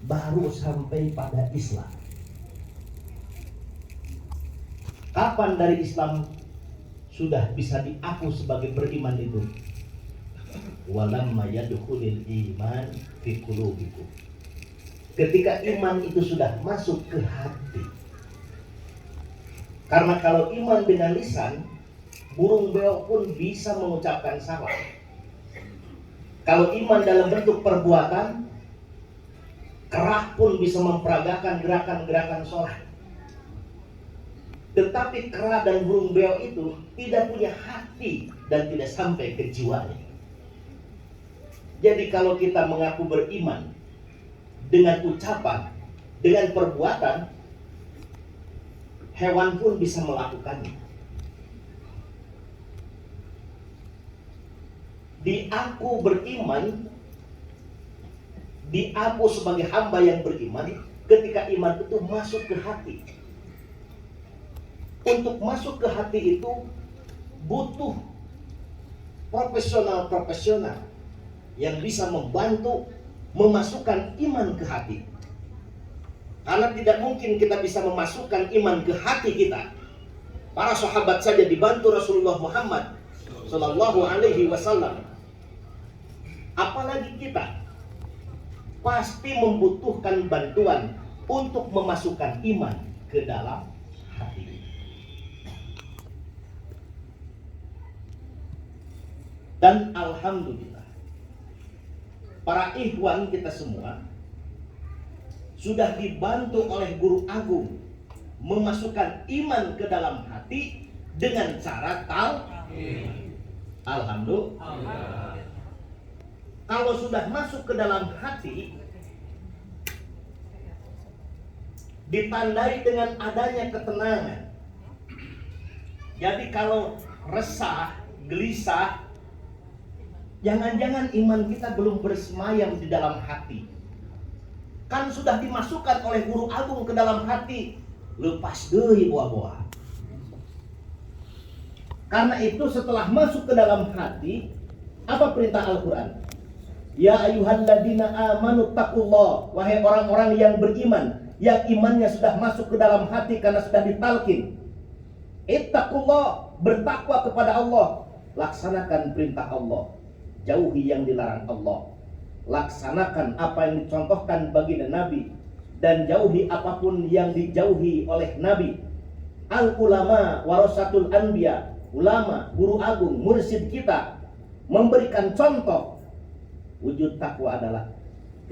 baru sampai pada Islam. Kapan dari Islam sudah bisa diaku sebagai beriman itu? Walamma yadkhulul iman fi qulubikum. Ketika iman itu sudah masuk ke hati. Karena kalau iman dengan lisan, burung beo pun bisa mengucapkan salah. Kalau iman dalam bentuk perbuatan, kera pun bisa memperagakan gerakan-gerakan sholat. Tetapi kera dan burung beo itu tidak punya hati dan tidak sampai ke jiwanya. Jadi kalau kita mengaku beriman dengan ucapan, dengan perbuatan, hewan pun bisa melakukannya. Diaku beriman, diaku sebagai hamba yang beriman ketika iman itu masuk ke hati. Untuk masuk ke hati itu butuh profesional-profesional yang bisa membantu memasukkan iman ke hati. Karena tidak mungkin kita bisa memasukkan iman ke hati kita. Para sahabat saja dibantu Rasulullah Muhammad Sallallahu Alaihi Wasallam. Apalagi kita pasti membutuhkan bantuan untuk memasukkan iman ke dalam hati. Dan alhamdulillah, para ikhwan kita semua sudah dibantu oleh guru agung memasukkan iman ke dalam hati dengan cara alhamdulillah. Kalau sudah masuk ke dalam hati, ditandai dengan adanya ketenangan. Jadi kalau resah, gelisah, jangan-jangan iman kita belum bersemayam di dalam hati. Kan sudah dimasukkan oleh guru agung ke dalam hati, lepas deui buah-buah. Karena itu setelah masuk ke dalam hati, apa perintah Al-Quran? Ya ayyuhalladzina amanu taqullah, wahai orang-orang yang beriman, yang imannya sudah masuk ke dalam hati karena sudah ditalkin. Ittaqullah, bertakwa kepada Allah, laksanakan perintah Allah, jauhi yang dilarang Allah, laksanakan apa yang dicontohkan baginda Nabi, dan jauhi apapun yang dijauhi oleh Nabi. Al-ulama warasatul anbiya, ulama, guru agung, mursyid kita memberikan contoh. Wujud takwa adalah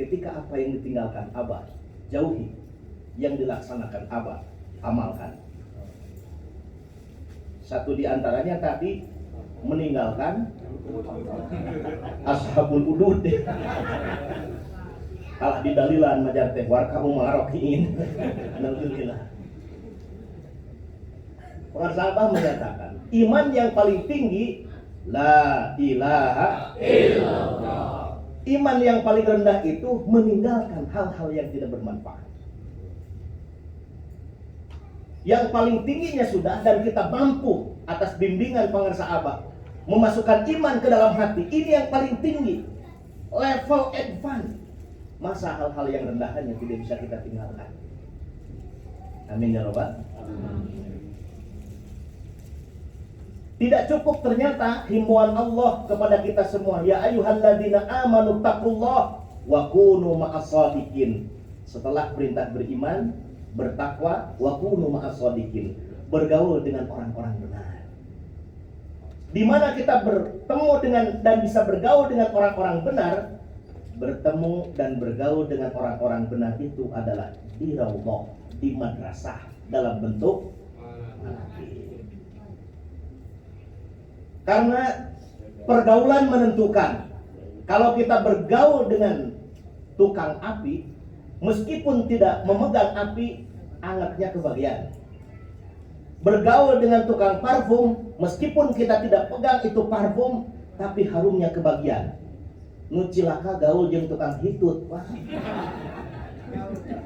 ketika apa yang ditinggalkan abah, jauhi, yang dilaksanakan abah, amalkan. Satu di antaranya tadi meninggalkan ashabul udud. Kalah di dalilan majar teh warkamu marokiin. Alhamdulillah. Pengarsa menyatakan iman yang paling tinggi la ilaha illallah. Iman yang paling rendah itu meninggalkan hal-hal yang tidak bermanfaat. Yang paling tingginya sudah, dan kita mampu atas bimbingan pengarsa abah memasukkan iman ke dalam hati. Ini yang paling tinggi, level advance. Masa hal-hal yang rendahannya tidak bisa kita tinggalkan. Amin ya Rabbal. Tidak cukup ternyata himbauan Allah kepada kita semua, ya ayyuhalladzina amanu taqullah wa kunu ma'as-shadiqin. Setelah perintah beriman, bertakwa, wa kunu ma'as-shadiqin, bergaul dengan orang-orang benar. Di mana kita bertemu dengan dan bisa bergaul dengan orang-orang benar, bertemu dan bergaul dengan orang-orang benar itu adalah di raudhah, di madrasah dalam bentuk api. Karena pergaulan menentukan. Kalau kita bergaul dengan tukang api, meskipun tidak memegang api, angetnya kebagian. Bergaul dengan tukang parfum, meskipun kita tidak pegang itu parfum, tapi harumnya kebagian. Nu cilaka gaul jeung tukang hitut, wah.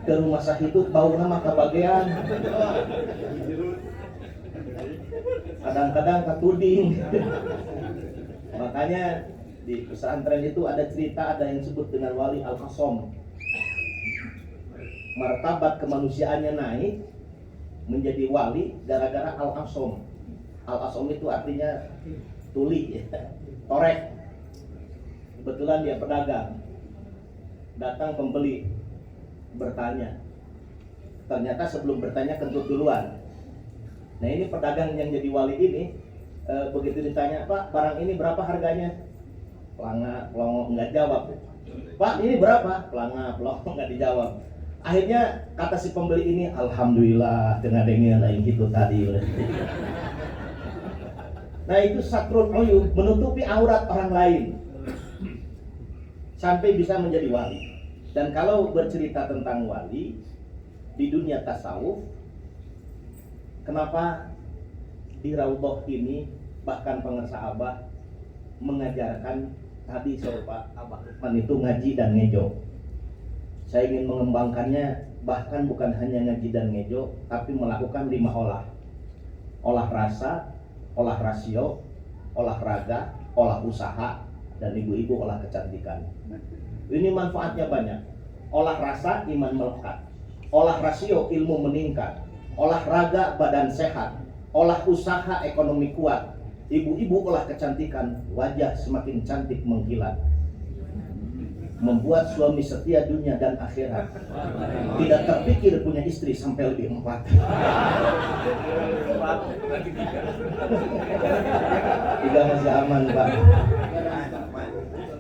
Ke rumah sahitut bau nama kebagian. Kadang-kadang ketuding. Makanya di pesantren itu ada cerita, ada yang disebut dengan wali al-qasom. martabat kemanusiaannya naik menjadi wali gara-gara al-asom. Al-asom itu artinya tuli, ya. Torek. Kebetulan dia pedagang. Datang pembeli bertanya. Ternyata sebelum bertanya kentut duluan. Nah ini pedagang yang jadi wali ini begitu ditanya, Pak barang ini berapa harganya? Pelongo nggak jawab. Pak ini berapa? Pelongo nggak dijawab. Akhirnya kata si pembeli ini, alhamdulillah dengan dengan lain gitu tadi. Nah itu satrul uyub, menutupi aurat orang lain sampai bisa menjadi wali. Dan kalau bercerita tentang wali di dunia tasawuf, kenapa di Raudhah ini bahkan pengersa Abah mengajarkan tadi serupa Abah Lukman itu ngaji dan ngejo. Saya ingin mengembangkannya bahkan bukan hanya ngaji dan ngejo, tapi melakukan 5 olah. Olah rasa, olah rasio, olahraga, olah usaha, dan ibu-ibu olah kecantikan. Ini manfaatnya banyak. Olah rasa iman melekat, olah rasio ilmu meningkat, olahraga badan sehat, olah usaha ekonomi kuat, ibu-ibu olah kecantikan wajah semakin cantik mengkilat, membuat suami setia dunia dan akhirat, tidak terpikir punya istri sampai lebih 4. 3 masih aman Pak,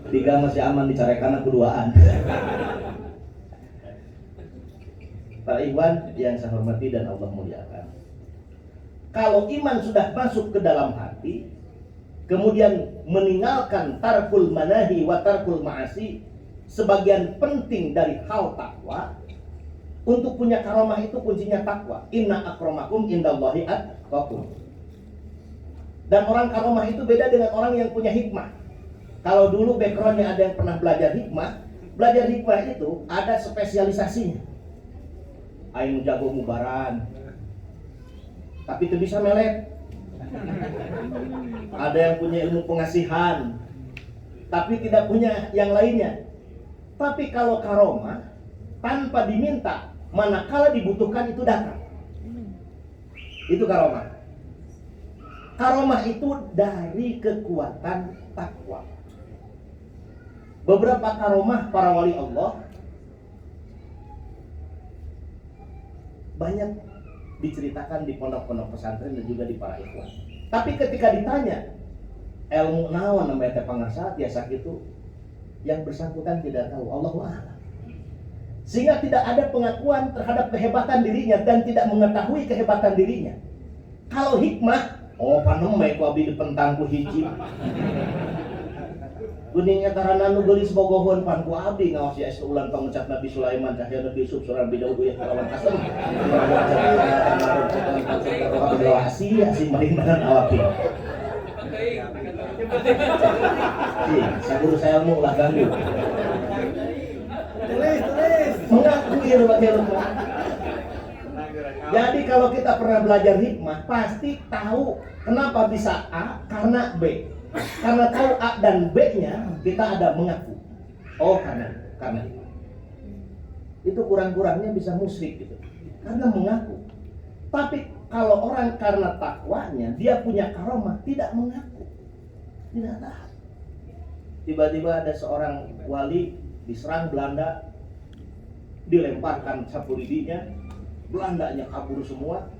3 masih aman dicarekan keduaan. Para ikhwan yang saya hormati dan Allah muliakan, kalau iman sudah masuk ke dalam hati, kemudian meninggalkan tarkul manahi wa tarkul ma'asi, sebagian penting dari hal takwa. Untuk punya karomah itu kuncinya takwa. Inna akramakum indallahi atqakum. Dan orang karomah itu beda dengan orang yang punya hikmah. Kalau dulu backgroundnya ada yang pernah belajar hikmah itu ada spesialisasinya. Aing jago mubaran, tapi itu bisa melet. Ada yang punya ilmu pengasihan, tapi tidak punya yang lainnya. Tapi kalau karomah, tanpa diminta, manakala dibutuhkan itu datang. Itu karomah. Karomah itu dari kekuatan takwa. Beberapa karomah para wali Allah banyak diceritakan di pondok-pondok pesantren dan juga di para ikhwan. Tapi ketika ditanya ilmu naon namanya teh pangarsa biasa gitu, yang bersangkutan tidak tahu, Allahu a'lam. Sehingga tidak ada pengakuan terhadap kehebatan dirinya dan tidak mengetahui kehebatan dirinya. Kalau hikmah, oh panemeh ku abdi dipentang ku hiji. Kuningnya karena nu geulis bogohon pan ku abdi ngaos ya ulang pangucap Nabi Sulaiman cahya Nabi Yusuf surah Bidaud ya kalawan kasem. Asih meringan awaki. Saya guru saya mau ulah ganggu. Tulis. Mengaku ilmu. Jadi kalau kita pernah belajar hikmah, pasti tahu kenapa bisa A karena B. Karena tahu A dan B-nya, kita ada mengaku. Oh karena itu. Itu kurang-kurangnya bisa musyrik gitu. Karena mengaku. Tapi kalau orang karena takwanya, dia punya karomah, tidak mengaku. Tidak tahu. Tiba-tiba ada seorang wali diserang Belanda, dilemparkan sapu lidinya, Belandanya kabur semua.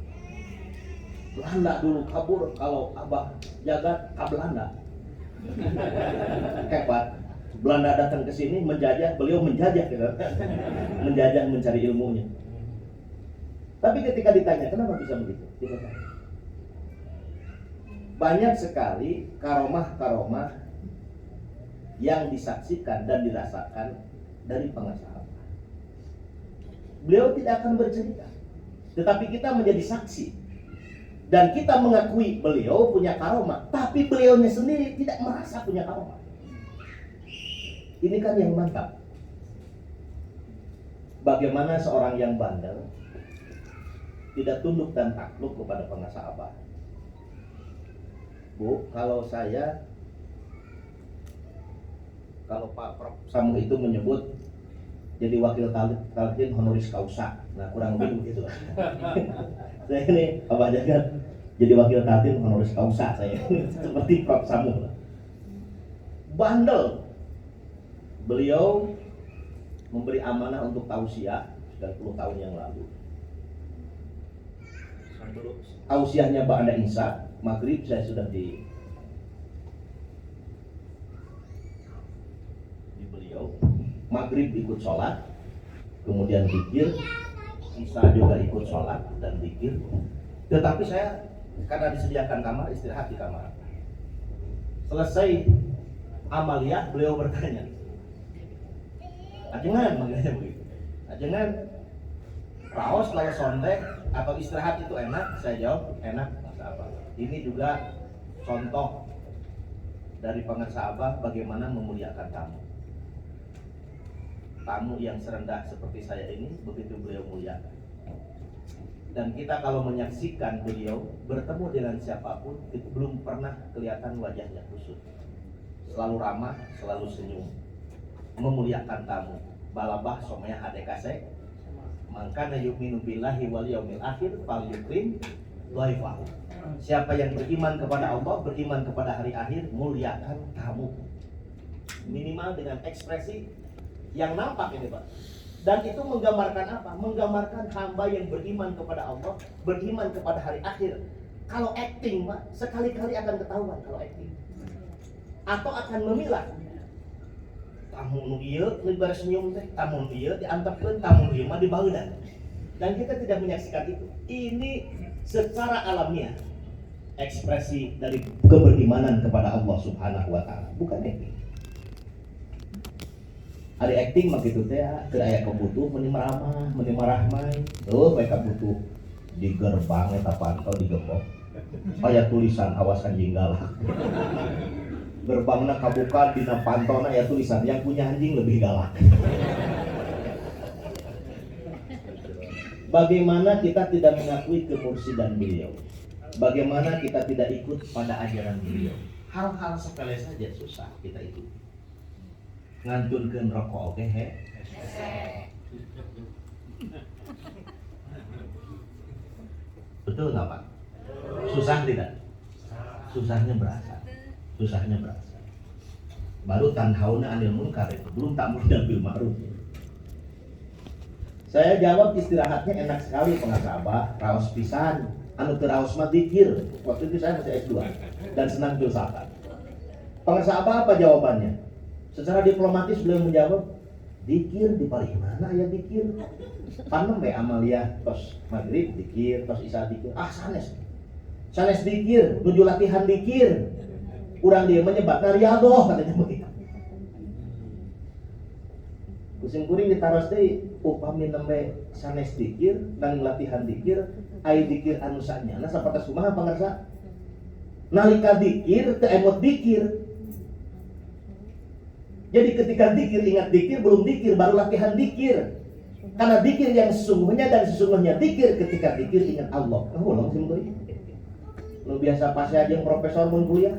Belanda dulu kabur, kalau Abah jagat ke Belanda. Hebat. Belanda datang ke sini menjajah, beliau menjajah gitu. Menjajah mencari ilmunya. Tapi ketika ditanya kenapa bisa begitu? Tidak tahu. Banyak sekali karomah-karomah yang disaksikan dan dirasakan dari pengasahan. Beliau tidak akan bercerita, tetapi kita menjadi saksi. Dan kita mengakui beliau punya karomah, tapi beliaunya sendiri tidak merasa punya karomah. Ini kan yang mantap. Bagaimana seorang yang bandel tidak tunduk dan takluk kepada pengasah Abah. Bu, kalau Pak Prof Samuh itu menyebut jadi wakil talqin honoris causa. Nah, kurang lebih begitu. Saya ini Abah Jagat jadi wakil talqin honoris causa saya. Seperti Prof. Samuel. Bandel. Beliau memberi amanah untuk tausiah 10 tahun yang lalu. Tausiahnya ba'da Isya, maghrib saya sudah di beliau. Maghrib ikut sholat, kemudian zikir, Isya juga ikut sholat dan zikir. Tetapi saya karena disediakan kamar, istirahat di kamar. Selesai amaliyah, beliau bertanya, ajengan manggilnya begitu. Ajengan, raos kalau sontek atau istirahat itu enak? Saya jawab, enak. Masa apa? Ini juga contoh dari pengersa Abah bagaimana memuliakan tamu. Tamu yang serendah seperti saya ini, begitu beliau muliakan. Dan kita kalau menyaksikan beliau bertemu dengan siapapun, itu belum pernah kelihatan wajahnya kusut. Selalu ramah, selalu senyum, memuliakan tamu. Balabah somaya hadekase, mangkana yu'minu billahi wal yaumil akhir fal yukrim dhaifahu. Siapa yang beriman kepada Allah, beriman kepada hari akhir, muliakan tamu. Minimal dengan ekspresi yang nampak ini, Pak. Dan itu menggambarkan apa? Menggambarkan hamba yang beriman kepada Allah, beriman kepada hari akhir. Kalau acting, Pak, sekali-kali akan ketahuan kalau acting. Atau akan memilah. Tamu nu ieu lebar senyum teh, tamu ieu diantepkeun, tamu ieu mah dibaeudan. Dan kita tidak menyaksikan itu. Ini secara alamiah ekspresi dari keberimanan kepada Allah Subhanahu wa taala, bukan acting. Ada acting mah kitu teh teu aya kebutuh meuni ramah, meuni marahmai. Mereka butuh di gerbang eta pantau digembok. Aya tulisan awas anjing galak. Gerbangna kabuka dina pantona aya tulisan yang punya anjing lebih galak. Bagaimana kita tidak mengakui kemursidan beliau? Bagaimana kita tidak ikut pada ajaran beliau? Hal-hal sepele saja susah kita ikut. Ngantunkeun rokok oke he. Betul nggak Pak? Susah tidak? Susahnya berasa. Susahnya berasa. Baru tanhauna anil munkar itu, belum ta'muruna bil ma'ruf. Saya jawab istirahatnya enak sekali pengasah Abah, raos pisan, anu teu raos mah zikir. Waktu itu saya masih S2 dan senang filsafat. Pengasah Abah apa jawabannya? Secara diplomatis beliau menjawab, dikir di paling mana ya dikir? Panem be amaliyah tos maghrib dikir, tos isya dikir. Ah sanes. Sanes dikir, tujuh latihan dikir. Urang dia menyebatna riyadhah katanya begitu. Kusim kuring ditaros deui upami nembe sanes dikir dan latihan dikir, ai dikir anu sanyana sapertos kumaha pangarsa? Nalika dikir teu emot dikir. Jadi ketika dikir ingat dikir, belum dikir baru latihan dikir. Karena dikir yang sesungguhnya dan sesungguhnya dikir ketika dikir ingat Allah. Ulang sih mungkin. Lu biasa pas aja yang profesor mun kuliah.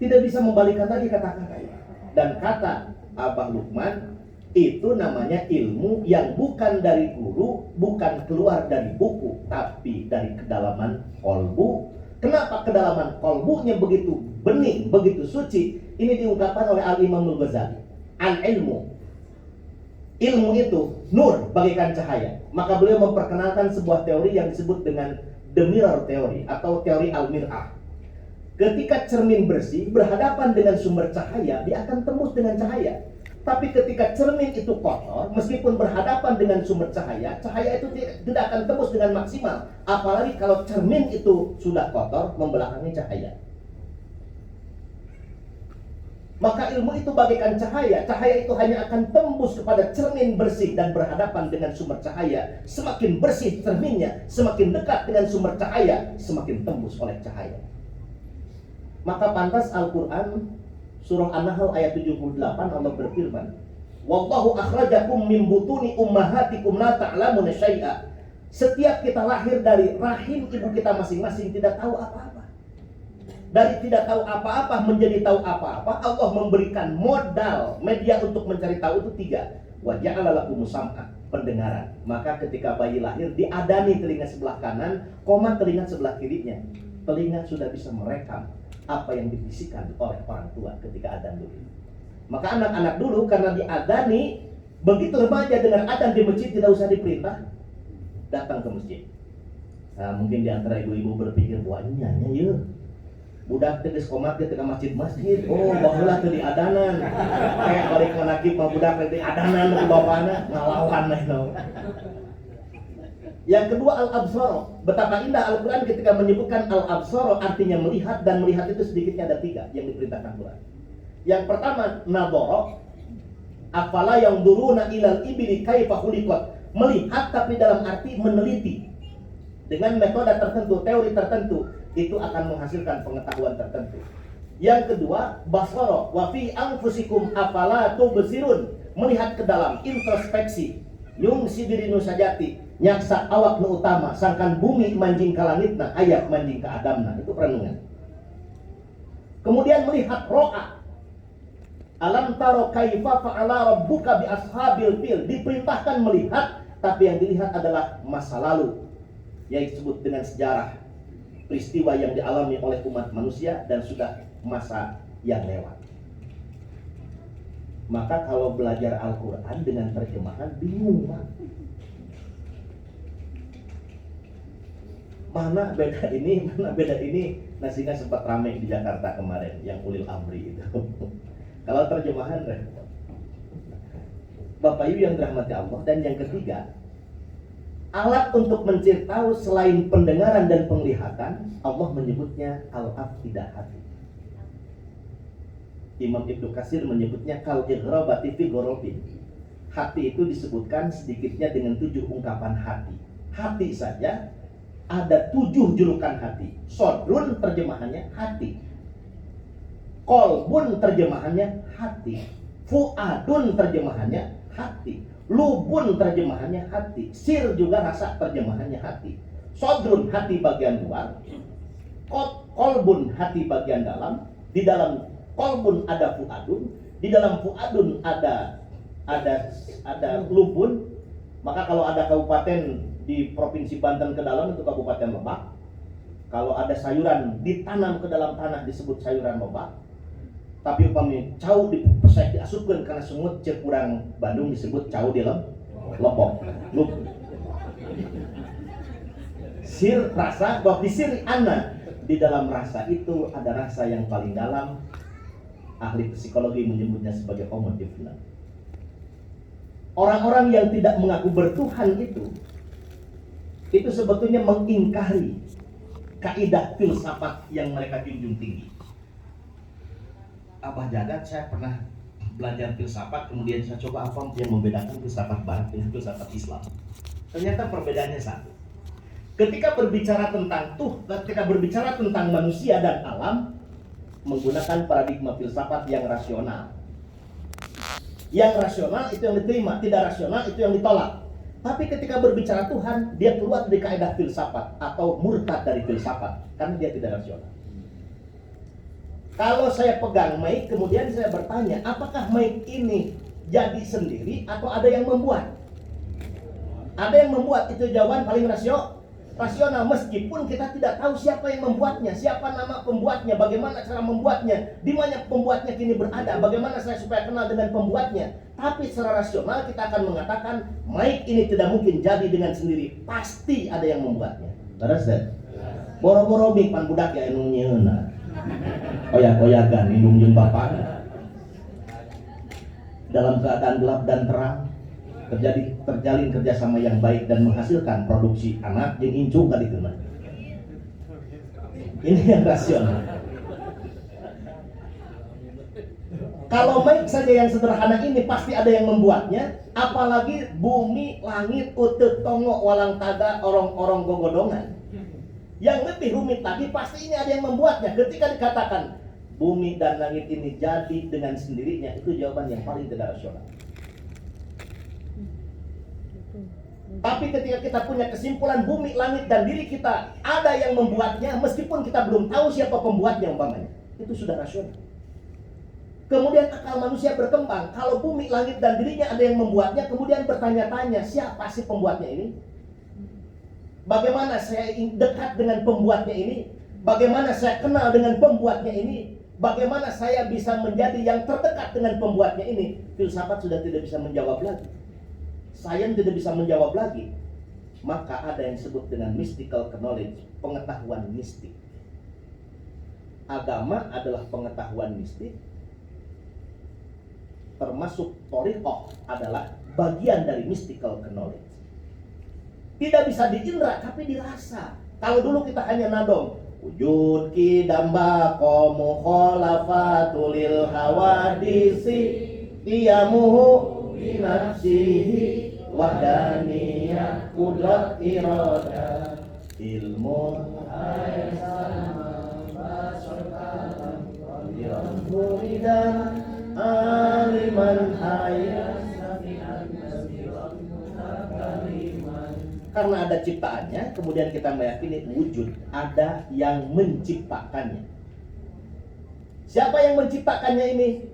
Tidak bisa membalikan lagi kata-kata itu. Dan kata Abah Lukman itu namanya ilmu yang bukan dari guru, bukan keluar dari buku, tapi dari kedalaman kolbu. Kenapa kedalaman kolbunya begitu bening, begitu suci? Ini diungkapkan oleh Al-Imam Al-Ghazali. Al-ilmu, ilmu itu nur bagaikan cahaya. Maka beliau memperkenalkan sebuah teori yang disebut dengan the mirror theory atau teori al-mir'ah. Ketika cermin bersih berhadapan dengan sumber cahaya, dia akan tembus dengan cahaya. Tapi ketika cermin itu kotor, meskipun berhadapan dengan sumber cahaya, cahaya itu tidak akan tembus dengan maksimal. Apalagi kalau cermin itu sudah kotor, membelakangi cahaya. Maka ilmu itu bagaikan cahaya. Cahaya itu hanya akan tembus kepada cermin bersih dan berhadapan dengan sumber cahaya. Semakin bersih cerminnya, semakin dekat dengan sumber cahaya, semakin tembus oleh cahaya. Maka pantas Al-Quran Surah An-Nahl ayat 78 Allah berfirman, "Wallahu akhrajakum min butuni ummahatikum la ta'lamuna syai'a." Setiap kita lahir dari rahim ibu kita masing-masing tidak tahu apa-apa. dari tidak tahu apa-apa menjadi tahu apa-apa, Allah memberikan modal media untuk mencari tahu itu 3. Wa ja'ala lakum sam'a, pendengaran. Maka ketika bayi lahir diadani telinga sebelah kanan, telinga sebelah kirinya. Telinga sudah bisa merekam apa yang dibisikkan oleh orang tua ketika adzan dulu. Maka anak-anak dulu karena diadani, begitu remaja dengar adzan di masjid tidak usah diperintah, datang ke masjid. Nah, mungkin di antara ibu-ibu berpikir, wah ini nyanyi ya. Budak tegas komat ke masjid-masjid. Oh, bahulah teu diadanan. Kayak balik manakib mah budak teu diadanan ke bapana, ngalawan lah itu. Yang kedua al-absar. Betapa indah Al-Qur'an ketika menyebutkan al-absar artinya melihat, dan melihat itu sedikitnya ada 3 yang diperintahkan Quran. Yang pertama nadhara. Afala yanzuruna ilal ibli kaifa khuliqat. Melihat tapi dalam arti meneliti. Dengan metode tertentu, teori tertentu, itu akan menghasilkan pengetahuan tertentu. Yang kedua, basara wa fi anfusikum afala tubsirun, melihat ke dalam, introspeksi. Yung sidirinu sajati, nyaksa awak nu utama, sangkan bumi manjing ka langitna, ayat manjing ka adamna, itu perenungan. Kemudian melihat ro'a. Alam taro kaifa fa'ala rabbuka bi ashabil fil, diperintahkan melihat, tapi yang dilihat adalah masa lalu, yang disebut dengan sejarah, peristiwa yang dialami oleh umat manusia dan sudah masa yang lewat. Maka kalau belajar Al-Quran dengan terjemahan bingung Pak. Mana beda ini, nasinya sempat ramai di Jakarta kemarin yang ulil amri itu. Kalau terjemahan repot. Bapak Ibu yang dirahmati Allah. Dan yang ketiga, alat untuk mencari tahu selain pendengaran dan penglihatan, Allah menyebutnya al-afidah, hati. Imam Ibnu Katsir menyebutnya kal ighrabati fi ghorobin. Hati itu disebutkan sedikitnya dengan 7 ungkapan hati. Hati saja ada 7 julukan hati. Sodrun terjemahannya hati. Kolbun terjemahannya hati. Fuadun terjemahannya hati. Lubun terjemahannya hati. Sir juga rasa terjemahannya hati. Sodrun hati bagian luar. Kolbun hati bagian dalam. Di dalam kolbun ada fuadun. Di dalam fuadun ada lubun. Maka kalau ada kabupaten di provinsi Banten ke dalam itu Kabupaten Lebak. Kalau ada sayuran ditanam ke dalam tanah disebut sayuran Lebak. Tapi upamanya cau dipesek diasupkeun karena semut cek kurang Bandung disebut cau di Lepok. Sir rasa, bahwa sir ana, di dalam rasa itu ada rasa yang paling dalam. Ahli psikologi menyebutnya sebagai emotifna. Orang-orang yang tidak mengaku bertuhan itu sebetulnya mengingkari kaidah filsafat yang mereka junjung tinggi. Abah Jagat, saya pernah belajar filsafat, kemudian saya coba apa yang membedakan filsafat Barat dengan filsafat Islam. Ternyata perbedaannya satu. Ketika berbicara tentang manusia dan alam, menggunakan paradigma filsafat yang rasional. Yang rasional itu yang diterima, tidak rasional itu yang ditolak. Tapi ketika berbicara Tuhan, dia keluar dari kaidah filsafat atau murtad dari filsafat karena dia tidak rasional. Kalau saya pegang mic, kemudian saya bertanya, apakah mic ini jadi sendiri atau ada yang membuat? Ada yang membuat, itu jawaban paling rasional, meskipun kita tidak tahu siapa yang membuatnya, siapa nama pembuatnya, bagaimana cara membuatnya, di mana pembuatnya kini berada, bagaimana saya supaya kenal dengan pembuatnya. Tapi secara rasional kita akan mengatakan mic ini tidak mungkin jadi dengan sendiri, pasti ada yang membuatnya. Terus boro-boro mic pan budak ya anu nyieuna. Oyak-oyakan hidung jeung bapak. Dalam keadaan gelap dan terang terjalin kerjasama yang baik dan menghasilkan produksi anak yang incu kali itu. Ini yang rasional. Kalau mic saja yang sederhana ini pasti ada yang membuatnya, apalagi bumi, langit, uteuk tongo, walang taga, orong-orong gogodongan. Yang lebih rumit lagi pasti ini ada yang membuatnya. Ketika dikatakan bumi dan langit ini jadi dengan sendirinya, itu jawaban yang paling tidak rasional. Tapi ketika kita punya kesimpulan bumi, langit, dan diri kita ada yang membuatnya, meskipun kita belum tahu siapa pembuatnya umpamanya, itu sudah rasional. Kemudian akal manusia berkembang. Kalau bumi, langit, dan dirinya ada yang membuatnya, kemudian bertanya-tanya, siapa sih pembuatnya ini? Bagaimana saya dekat dengan pembuatnya ini? Bagaimana saya kenal dengan pembuatnya ini? Bagaimana saya bisa menjadi yang terdekat dengan pembuatnya ini? Filsafat sudah tidak bisa menjawab lagi. Sains tidak bisa menjawab lagi. Maka ada yang disebut dengan mystical knowledge, pengetahuan mistik. Agama adalah pengetahuan mistik, termasuk thariqah adalah bagian dari mystical knowledge. Tidak bisa diindra tapi dirasa. Kalau dulu kita hanya nadom, wujud kidamba komu kholafatulil hawadisi qiyamuhu binafsihi wahdaniyah kudrat iradah ilmu muridan aliman hayat. Karena ada ciptaannya, kemudian kita meyakini wujud, ada yang menciptakannya. Siapa yang menciptakannya ini?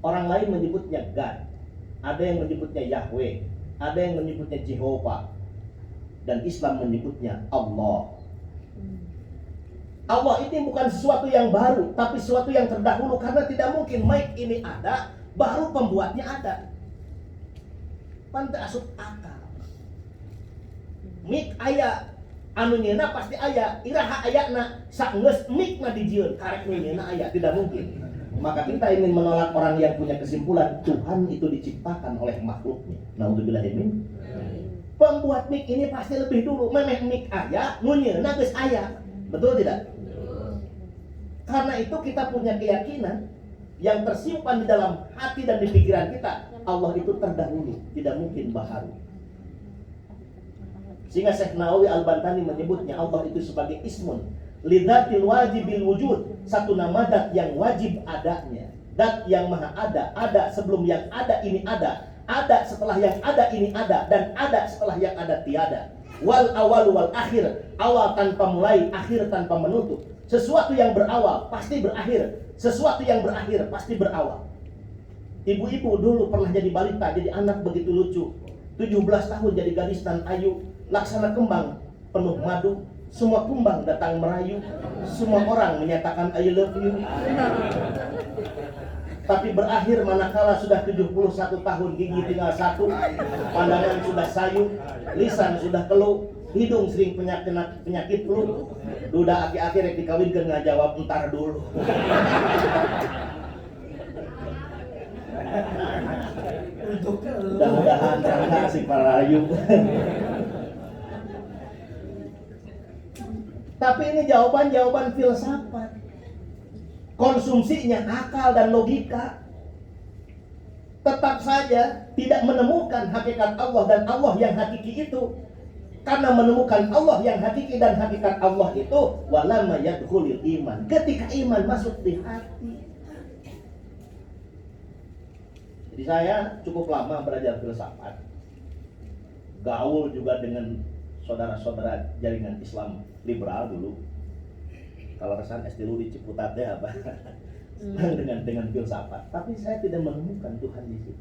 Orang lain menyebutnya God, ada yang menyebutnya Yahweh, ada yang menyebutnya Jehovah, dan Islam menyebutnya Allah. Allah ini bukan sesuatu yang baru, tapi sesuatu yang terdahulu, karena tidak mungkin mic ini ada, baru pembuatnya ada. Pantai asup akal. Mik aya, anu nyeuna pasti aya, iraha ayana, saenggeus mik na dijieun, karek nu nyeuna aya, tidak mungkin. Maka kita ingin menolak orang yang punya kesimpulan Tuhan itu diciptakan oleh makhluknya. Naudzubillah min. Pembuat mik ini pasti lebih dulu, memeh mik aya, nu nyeuna geus aya. Betul tidak? Karena itu kita punya keyakinan yang tersimpan di dalam hati dan di pikiran kita, Allah itu terdahulu, tidak mungkin baharu. Sehingga Syekh Nawawi Al-Bantani menyebutnya Allah itu sebagai ismun lidzatil wajibil wujud, satu nama dat yang wajib adanya, dat yang maha ada sebelum yang ada ini ada setelah yang ada ini ada, dan ada setelah yang ada tiada. Wal awal wal akhir, awal tanpa mulai, akhir tanpa menutup. Sesuatu yang berawal pasti berakhir, sesuatu yang berakhir pasti berawal. Ibu-ibu dulu pernah jadi balita, jadi anak begitu lucu, 17 tahun jadi gadis dan ayu, laksana kembang penuh madu, semua kumbang datang merayu, semua orang menyatakan I love you. Tapi berakhir manakala sudah 71 tahun, gigi tinggal satu, pandangan sudah sayu, lisan sudah keluh, hidung sering penyakit flu, duda aki-aki rek dikawinkeun ngajawab entar dulu. Mudah-mudahan cangga si parayu. Tapi ini jawaban-jawaban filsafat. Konsumsinya akal dan logika. Tetap saja tidak menemukan hakikat Allah dan Allah yang hakiki itu. Karena menemukan Allah yang hakiki dan hakikat Allah itu walama yadkhulul iman. Ketika iman masuk di hati. Jadi saya cukup lama belajar filsafat. Gaul juga dengan saudara-saudara jaringan Islam liberal dulu. Kalau kesan es dulu di Ciputat ya apa? dengan filsafat. Tapi saya tidak menemukan Tuhan di situ.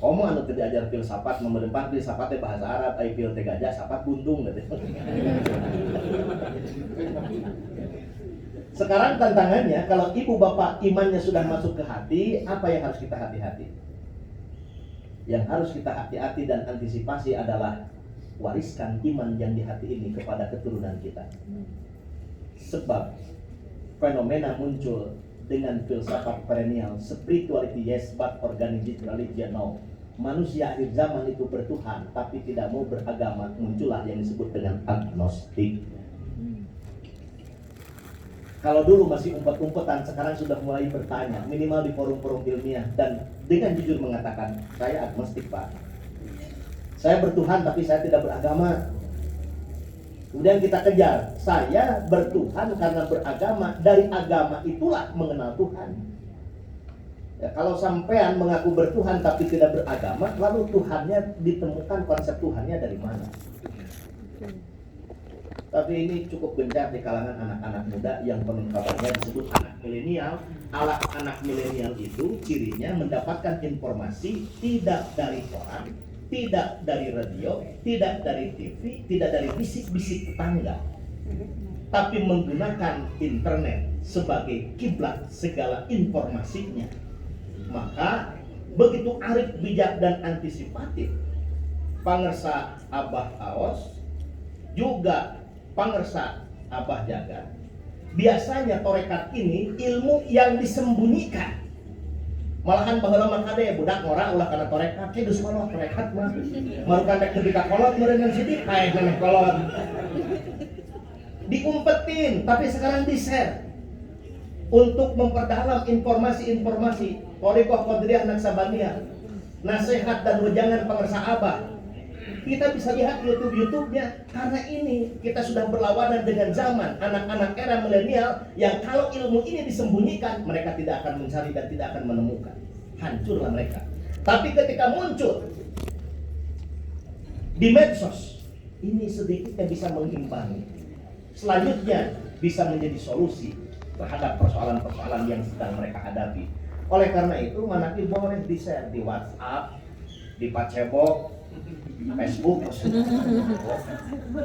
Kamu anu teu diajar filsafat, memeureumpan filsafat teh bahasa Arab, ai fil teh gajah, sapat buntung gitu. Sekarang tantangannya, kalau ibu bapak imannya sudah masuk ke hati, apa yang harus kita hati-hati? Yang harus kita hati-hati dan antisipasi adalah wariskan iman yang di hati ini kepada keturunan kita. Sebab fenomena muncul dengan filsafat perennial, spirituality yes but organic religion no. Manusia akhir zaman itu bertuhan tapi tidak mau beragama, muncullah yang disebut dengan agnostik. Kalau dulu masih umpet-umpetan, sekarang sudah mulai bertanya, minimal di forum-forum ilmiah, dan dengan jujur mengatakan, saya agnostik Pak. Saya bertuhan tapi saya tidak beragama. Kemudian kita kejar, saya bertuhan karena beragama, dari agama itulah mengenal Tuhan. Ya, kalau sampean mengaku bertuhan tapi tidak beragama, lalu Tuhannya ditemukan, konsep Tuhannya dari mana? Tapi ini cukup gencar di kalangan anak-anak muda yang konon kabarnya disebut anak milenial. Anak milenial itu cirinya mendapatkan informasi tidak dari koran, tidak dari radio, tidak dari TV, tidak dari bisik-bisik tetangga, tapi menggunakan internet sebagai kiblat segala informasinya. Maka begitu arif, bijak, dan antisipatif pangersa Abah Aos juga pangersa Abah Jagat. Biasanya torekat ini ilmu yang disembunyikan. Malahan baheula mah kade budak ngora ulah kana torekat, ke geus mah torekat mah. Marukan dek nepi ka kolot meureun sidik kae kana kolot. Diumpetin, tapi sekarang di-share untuk memperdalam informasi-informasi Thariqah Qadiriyah Naksabaniyah, nasihat dan wejangan pangersa Abah. Kita bisa lihat YouTube-nya, karena ini kita sudah berlawanan dengan zaman anak-anak era milenial yang kalau ilmu ini disembunyikan, mereka tidak akan mencari dan tidak akan menemukan. Hancurlah mereka. Tapi ketika muncul di medsos, ini sedikitnya bisa mengimbangi. Selanjutnya bisa menjadi solusi terhadap persoalan-persoalan yang sedang mereka hadapi. Oleh karena itu, manakib boleh di-share di WhatsApp, di Facebook, Facebook,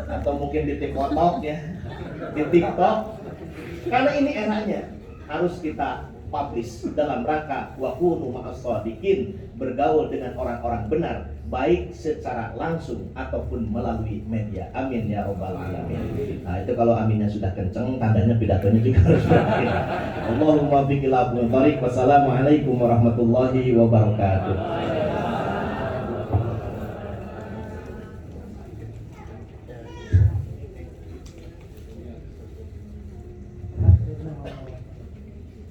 atau mungkin di TikTok ya, di TikTok. Karena ini eranya harus kita publish dalam rangka wa kunu ma'as shadiqin, bergaul dengan orang-orang benar, baik secara langsung ataupun melalui media. Amin ya robbal alamin. Nah, itu kalau aminnya sudah kenceng, tandanya pidatonya juga harus berakhir. Allahumma biqil abun tariq. Wassalamualaikum warahmatullahi wabarakatuh.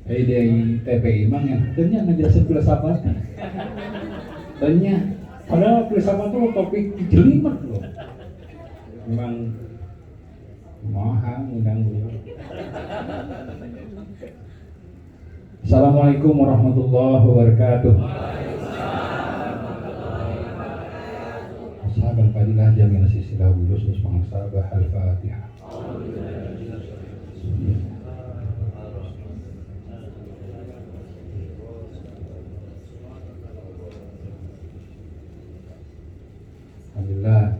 Dari TPI mang yang ternyata ngejelasin filsafat. Ternyata padahal filsafat itu topik jelimet loh. Memang mahal mengganggu. Assalamualaikum warahmatullahi wabarakatuh. Sahabat fadilah jami'an silsilah bulus terus sahabat al-Fatihah. Alhamdulillah,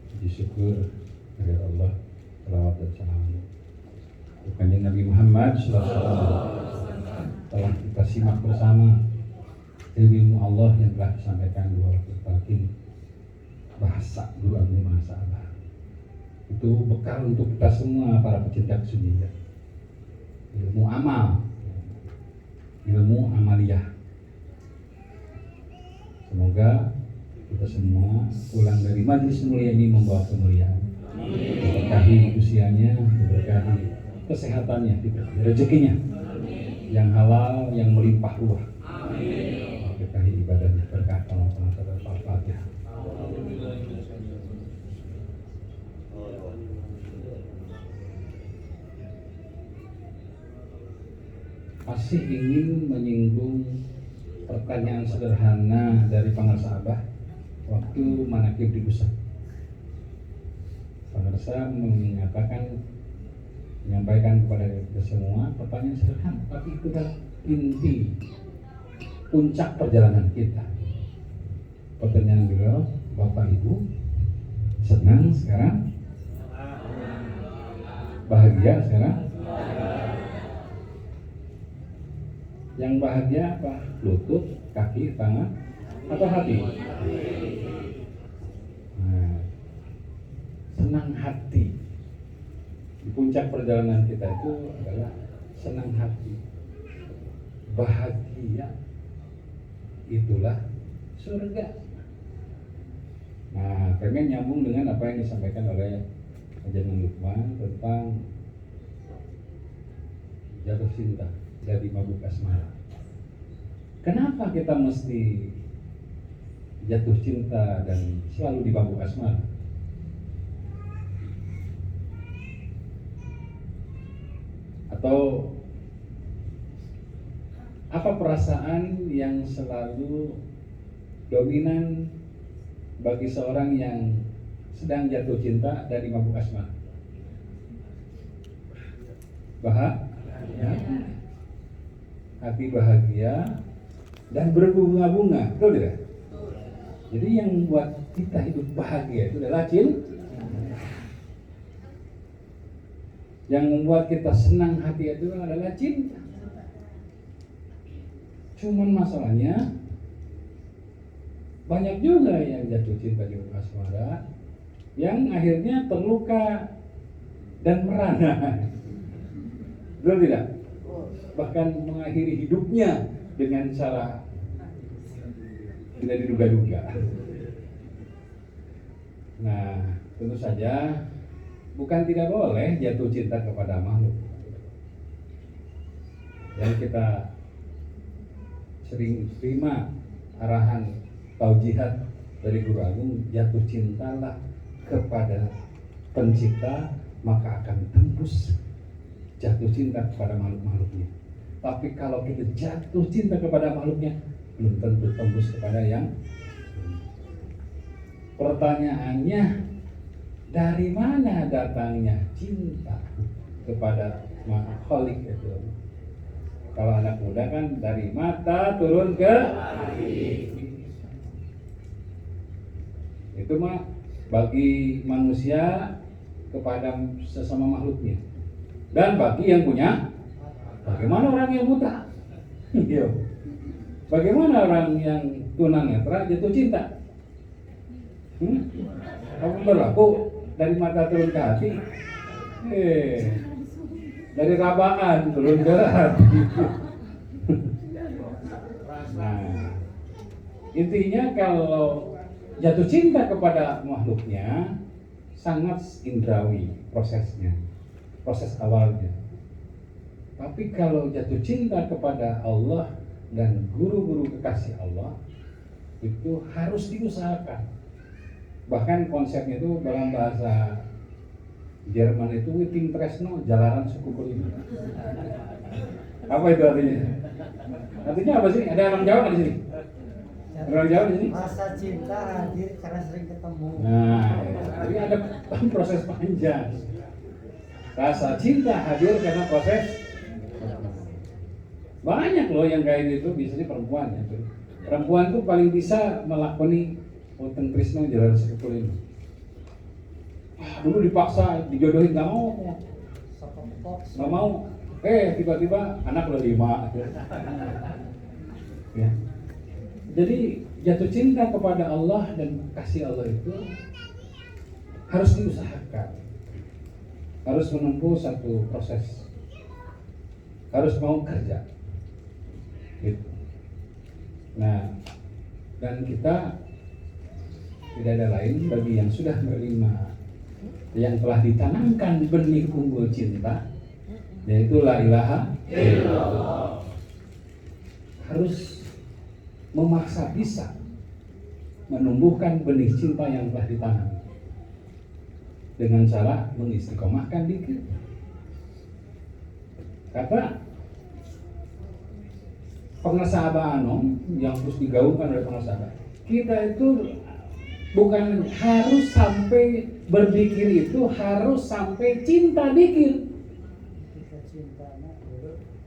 puji syukur kepada Allah, salawat dan salam kepada Nabi Muhammad SAW. Telah kita simak bersama ilmu Allah yang telah disampaikan dua waktu talqin bahasa Guru Abdi Masalah. Itu bekal untuk kita semua para pecinta kesunyian. Ilmu amal, ilmu amaliyah. Semoga kita semua pulang dari majlis mulia ini membawa kemuliaan, diberkahi usianya, diberkahi kesehatannya, diberkahi rezekinya yang halal, yang melimpah ruah, diberkahi ibadahnya, berkah dalam Al-Fatihah. Masih ingin menyinggung pertanyaan sederhana dari pangersa Abah waktu manakib di Pusat. Pangersa menyampaikan kepada kita semua pertanyaan sederhana, tapi itu adalah inti puncak perjalanan kita. Pertanyaan beliau, Bapak Ibu senang sekarang? Bahagia sekarang? Yang bahagia apa? Lutut, kaki, tangan, atau hati? Nah, senang hati. Di puncak perjalanan kita itu adalah senang hati, bahagia. Itulah surga. Nah, pengen nyambung dengan apa yang disampaikan oleh Ajaran Lukman tentang jatuh cinta jadi mabuk asmara. Kenapa kita mesti jatuh cinta dan selalu di mabuk asmara? Atau Apa perasaan yang selalu dominan bagi seorang yang sedang jatuh cinta dari mabuk asmara? Bahagia, hati bahagia dan berbunga-bunga, betul tidak? Jadi yang membuat kita hidup bahagia itu adalah cinta. Yang membuat kita senang hati itu adalah cinta. Cuman masalahnya banyak juga yang jatuh cinta di asmara yang akhirnya terluka dan merana. Betul tidak? Bahkan mengakhiri hidupnya dengan cara tidak diduga-duga. Nah, tentu saja bukan tidak boleh jatuh cinta kepada makhluk. Dan kita sering terima arahan taujihat dari Guru Agung, jatuh cintalah kepada pencipta maka akan tembus jatuh cinta kepada makhluk-makhluknya. Tapi kalau kita jatuh cinta kepada makhluknya, belum tentu tembus kepada yang. Pertanyaannya, dari mana datangnya cinta kepada makhluk itu? Kalau anak muda kan dari mata turun ke hati. Itu mah bagi manusia kepada sesama makhluknya. Dan bagi yang punya, bagaimana orang yang buta? Bagaimana orang yang tunanetra jatuh cinta? Kamu berlaku dari mata turun ke hati, dari rabaan turun ke hati. Nah, intinya kalau jatuh cinta kepada makhluknya sangat indrawi prosesnya, proses awalnya. Tapi kalau jatuh cinta kepada Allah dan guru-guru kekasih Allah itu harus diusahakan. Bahkan konsepnya itu dalam bahasa Jerman itu Witing Tresno, jalanan suku Kulino. Apa itu artinya? Artinya apa sih? Ada orang Jawa di sini? Orang Jawa di sini? Rasa cinta hadir karena sering ketemu. Nah, jadi ada proses panjang. Rasa cinta hadir karena proses. Banyak loh yang kayak gitu, biasanya perempuan ya. Perempuan tuh paling bisa melakoni Witing Tresno, jalanan suku Kulino. Dulu dipaksa dijodohin nggak mau, tiba-tiba anak udah 5 ya. Jadi jatuh cinta kepada Allah dan kasih Allah itu harus diusahakan, harus menempuh satu proses, harus mau kerja gitu. Nah, dan kita tidak ada lain bagi yang sudah menerima, yang telah ditanamkan benih unggul cinta, yaitu la ilaha illallah, harus memaksa bisa menumbuhkan benih cinta yang telah ditanam dengan cara mengistiqomahkan dikir. Kata pengesaba anom yang terus digaungkan oleh pengesaba, kita itu bukan harus sampai berzikir, itu harus sampai cinta dikir.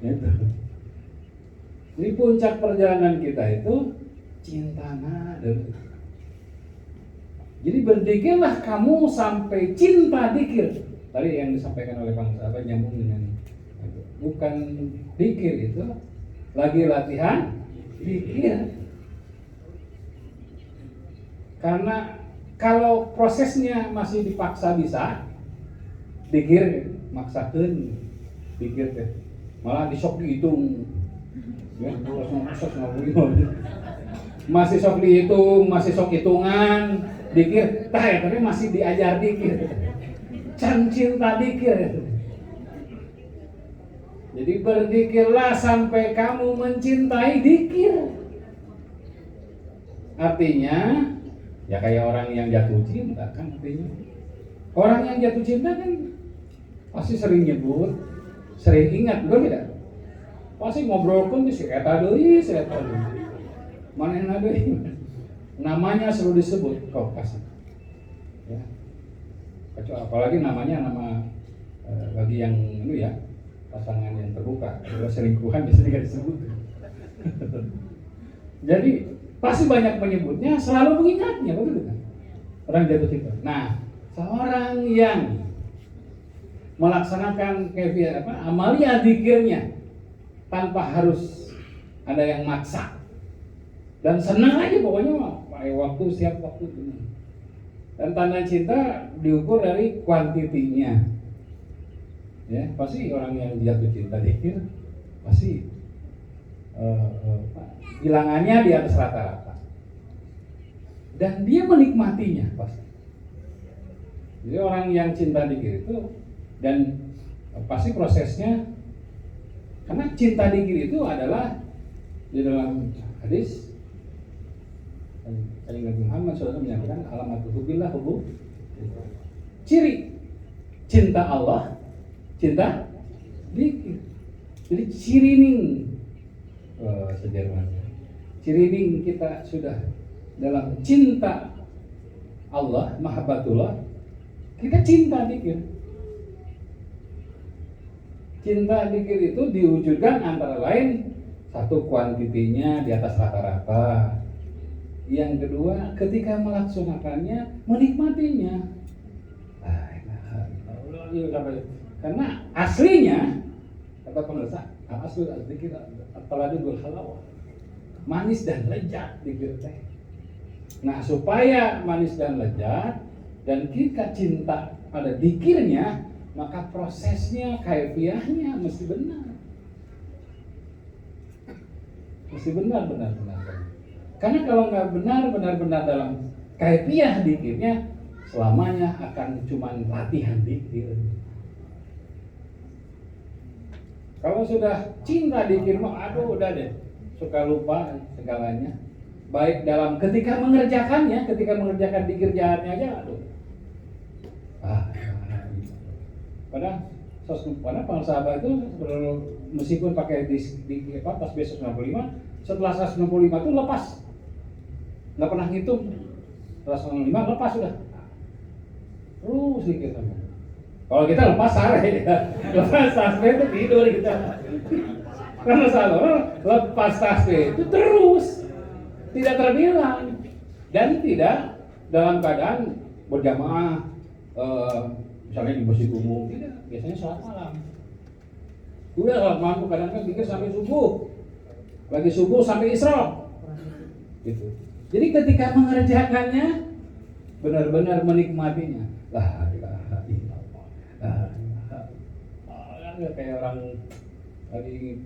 Itu. Jadi puncak perjalanan kita itu cinta dulu. Jadi berzikirlah kamu sampai cinta dikir. Tadi yang disampaikan oleh Bang Sahabat nyambung dengan itu. Bukan dikir itu lagi latihan dikir. Karena kalau prosesnya masih dipaksa bisa dikir, maksakan dikir teh malah disok dihitung ya, masih sok dihitung, masih sok hitungan dikir, tapi masih diajar dikir, can cinta dikir. Jadi berzikirlah sampai kamu mencintai dikir. Artinya ya kayak orang yang jatuh cinta kan, artinya orang yang jatuh cinta kan pasti sering nyebut, sering ingat, betul tidak? Pasti ngobrol pun si eta deui, si eta deui. Manehna deui. Namanya selalu disebut kau kasih. Ya. Kecuali apalagi namanya nama bagi yang itu ya, pasangan yang terbuka, kalau selingkuhan biasanya nggak disebut. Jadi pasti banyak menyebutnya, selalu mengingatnya, betul kan? Orang jatuh cinta. Nah, seorang yang melaksanakan amalia zikirnya tanpa harus ada yang maksa dan senang aja pokoknya waktu setiap waktu ini. Dan tanda cinta diukur dari kuantitinya. Ya, pasti orang yang jatuh cinta zikir pasti bilangannya di atas rata-rata. Dan dia menikmatinya pasti. Jadi orang yang cinta zikir itu dan pasti prosesnya, karena cinta zikir itu adalah di dalam hadis Nabi Muhammad SAW menyampaikan alamatul hubbillah hubbu, ciri cinta Allah cinta zikir. Jadi cirining sejarahnya, cirining kita sudah dalam cinta Allah, mahabbatullah, kita cinta zikir. Cinta zikir itu diwujudkan antara lain satu kuantitinya di atas rata-rata. Yang kedua, ketika melaksanakannya menikmatinya. Karena aslinya kata penulis asli zikir at-taladul halawah. Manis dan lezat zikir teh. Nah, supaya manis dan lezat dan kita cinta pada zikirnya, maka prosesnya, kaifiahnya mesti benar. Mesti benar. Karena kalau nggak benar dalam kaifiah zikirnya, selamanya akan cuma latihan zikir. Kalau sudah cinta zikir mah aduh udah deh, suka lupa segalanya. Baik dalam ketika mengerjakan zikir jahatnya aja aduh. Padahal para sahabat itu meskipun pakai tasbih 165, setelah 165 itu lepas, nggak pernah ngitung. Setelah 165 lepas sudah, terus zikir sama. Kalau kita lepas sare, lepas tasbih itu tidur kita. Karena salah lepas tasbih itu terus, tidak terbilang dan tidak dalam keadaan berjamaah. Misalnya di masjid umum, tidak, biasanya sholat malam. Udah sholat malam kadang-kadang pikir sampai subuh, lagi subuh sampai isra, gitu. Jadi ketika mengerjakannya benar-benar menikmatinya. La ilaha illallah. Kayak orang lagi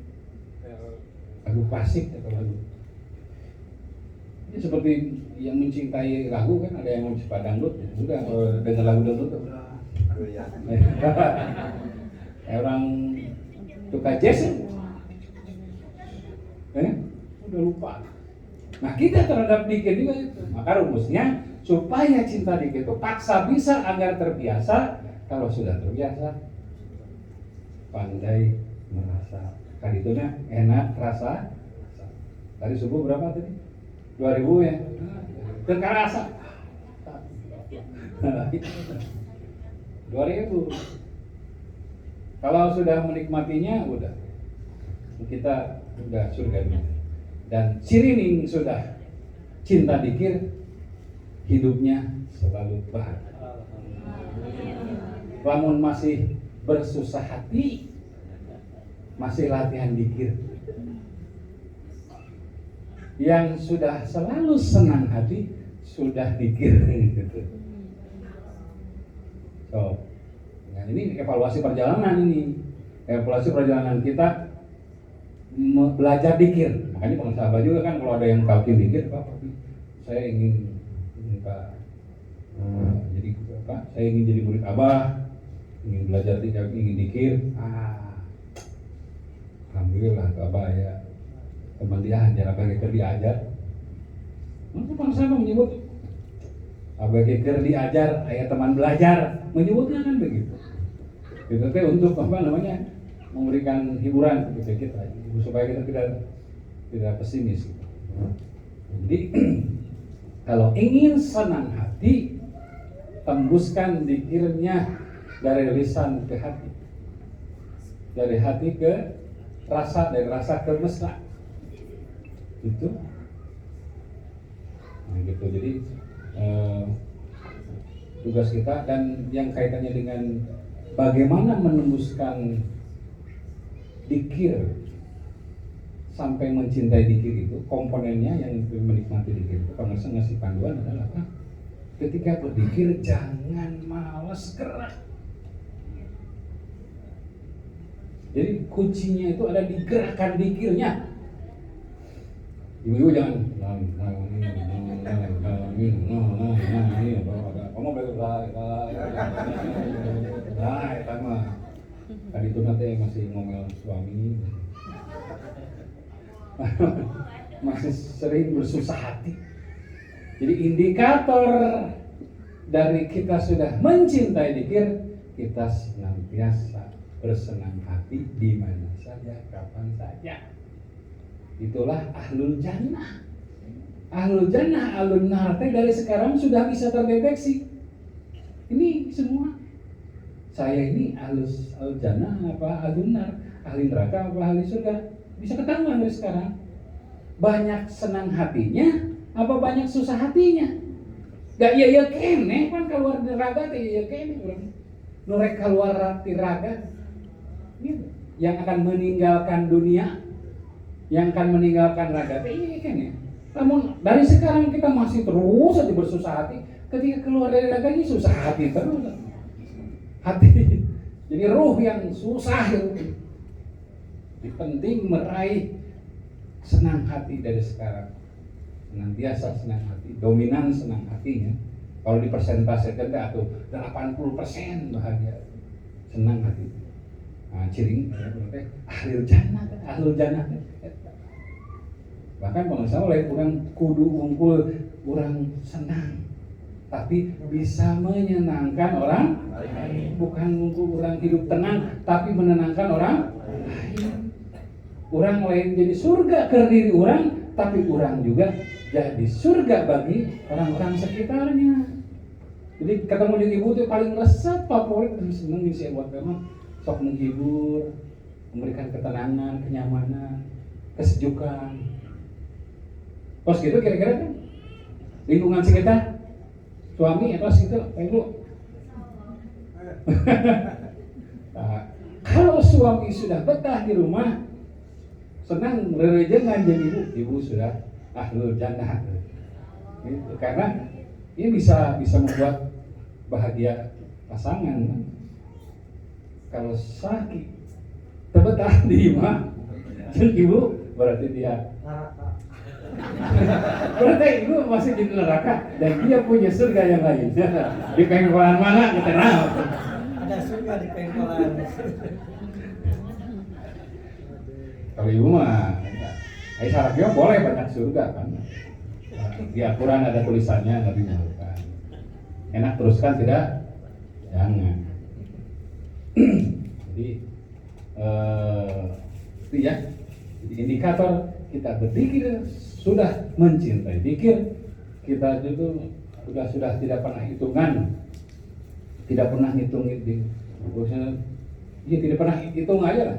lagu klasik atau lagu. Ini seperti yang mencintai lagu kan, ada yang suka dangdut, ya. Udah kalau dengar lagu dangdut udah. Kayak orang suka jazz ya, udah lupa. Nah kita terhadap zikir juga itu. Maka rumusnya supaya cinta zikir itu paksa bisa agar terbiasa. Kalau sudah terbiasa, pandai merasa. Kan itunya enak rasa. Tadi subuh berapa tadi? 2000 ya. Terkarasa. 2000. Kalau sudah menikmatinya udah kita udah surga dunia. Dan sirining sudah cinta zikir, hidupnya selalu bahagia. Lamun masih bersusah hati, masih latihan zikir. Yang sudah selalu senang hati, sudah zikir gitu. So, nah ini evaluasi perjalanan kita belajar zikir. Makanya pengusaha juga kan kalau ada yang talqin zikir, Pak, saya ingin minta jadi apa? Saya ingin jadi murid Abah, ingin belajar zikir, ingin zikir. Alhamdulillah Abah ya teman diajar, Abah Geker diajar. Maka pengusaha menyebut Abah Geker diajar, ayah teman belajar, menyebutnya kan begitu. Itu teh untuk apa namanya? memberikan hiburan kepada kita supaya kita tidak pesimis gitu. Jadi kalau ingin senang hati, tembuskan zikirnya dari lisan ke hati, dari hati ke rasa, dari rasa ke mesra, itu. Nah, gitu. Jadi tugas kita dan yang kaitannya dengan bagaimana menembuskan zikir sampai mencintai zikir itu, komponennya yang menikmati zikir itu, Pak Ngersa ngasih panduan adalah apa? Ketika berzikir jangan malas gerak. Jadi kuncinya itu ada di gerakan zikirnya. Ibu-ibu jangan kamu belajar tadi itu nanti masih ngomel suami, masih sering bersusah hati. Jadi indikator dari kita sudah mencintai zikir, kita senantiasa bersenang hati di mana saja, kapan saja. Itulah ahlul jannah. Ahlul jannah, ahlul nar dari sekarang sudah bisa terdeteksi. Ini semua. Saya ini ahlul jannah apa ahlul nar, ahli neraka apa ahli surga. Bisa ketahuan dari sekarang. Banyak senang hatinya apa banyak susah hatinya. Gak iya kene kan keluar dari raga teh iya kene urang. Norek keluar dari raga. Gitu. Yang akan meninggalkan dunia, yang akan meninggalkan raga teh iya kene. Namun dari sekarang kita masih terus saja bersusah hati. Ketika keluar dari raga ini susah hati terus. Hati. Jadi ruh yang susah itu. Penting meraih senang hati dari sekarang. Senantiasa senang hati, dominan senang hatinya. Kalau di persentase kita tuh 80% bahagia, senang hati. Nah, ciri ahlul jannah, ahlul jannah. Bahkan kalau saya oleh orang kudu ngumpul orang senang, tapi bisa menyenangkan orang lain. Bukan ngumpul orang hidup tenang, tapi menenangkan orang lain. Orang lain jadi surga ke diri orang, tapi orang juga jadi surga bagi orang-orang sekitarnya. Jadi ketemu dengan ibu itu paling resep favorit, seneng di si buat memang sok menghibur, memberikan ketenangan, kenyamanan, kesejukan. Pas gitu kira-kira kan lingkungan sekitar suami atau situ ibu. Nah, kalau suami sudah betah di rumah, senang rerejengan jadi ibu sudah ahlul jannah. Gitu. Karena ini bisa membuat bahagia pasangan. Kalau sakit terbetah di rumah, jadi ibu berarti dia berarti ibu masih di neraka dan dia punya surga yang lain. Di pengkolan mana kita tahu. Ada surga di pengkolan. Kalau ibu mah, syaratnya boleh banyak surga kan. Di Al-Quran ada tulisannya Nabi Muhammad. Enak teruskan tidak? Jangan. Jadi itu ya. Jadi indikator kita berzikir sudah mencintai zikir, kita itu sudah tidak pernah hitungan, tidak pernah hitung itu. Dia tidak pernah hitung aja lah.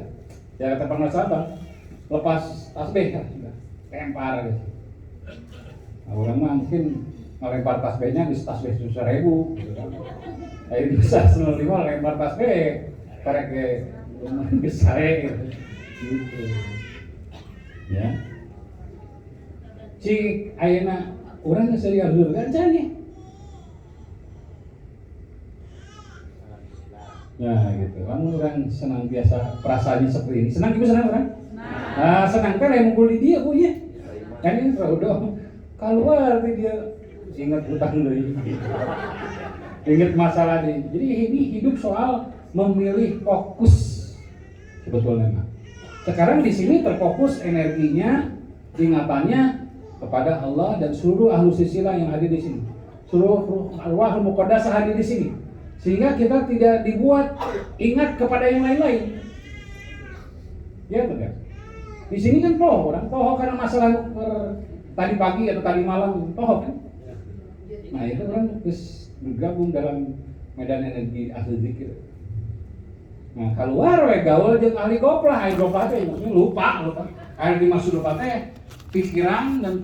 Ya kata pernah sabar, lepas tasbih kan sudah lempar gitu. Nah, orang mah mungkin ngelempar tasbihnya di tasbih 1.000 gitu kan. Ayo bisa 95 lempar tasbih karek ke rumah besar gitu. Ya. Cik ayeuna urang geus serius kan jane. Nah gitu, kamu orang senang biasa perasaannya seperti ini. Senang ibu senang kan? Nah, senang kan yang mukul di dia punya. Kan ini udah keluar dia ingat hutang deui. Ingat masalah ini. Jadi ini hidup soal memilih fokus sebetulnya. Sekarang di sini terfokus energinya, ingatannya kepada Allah dan seluruh ahlu silsilah yang hadir di sini. Seluruh arwahul muqaddasah hadir di sini. Sehingga kita tidak dibuat ingat kepada yang lain-lain. Ya benar. Di sini kan poho karena masalah tadi pagi atau tadi malam poho kan. Nah itu orang terus bergabung dalam medan energi ahli zikir. Nah keluar we gaul jeung ahli goplah, ahli goplah teh maksudnya lupa. Ahli dimaksud lupa teh pikiran dan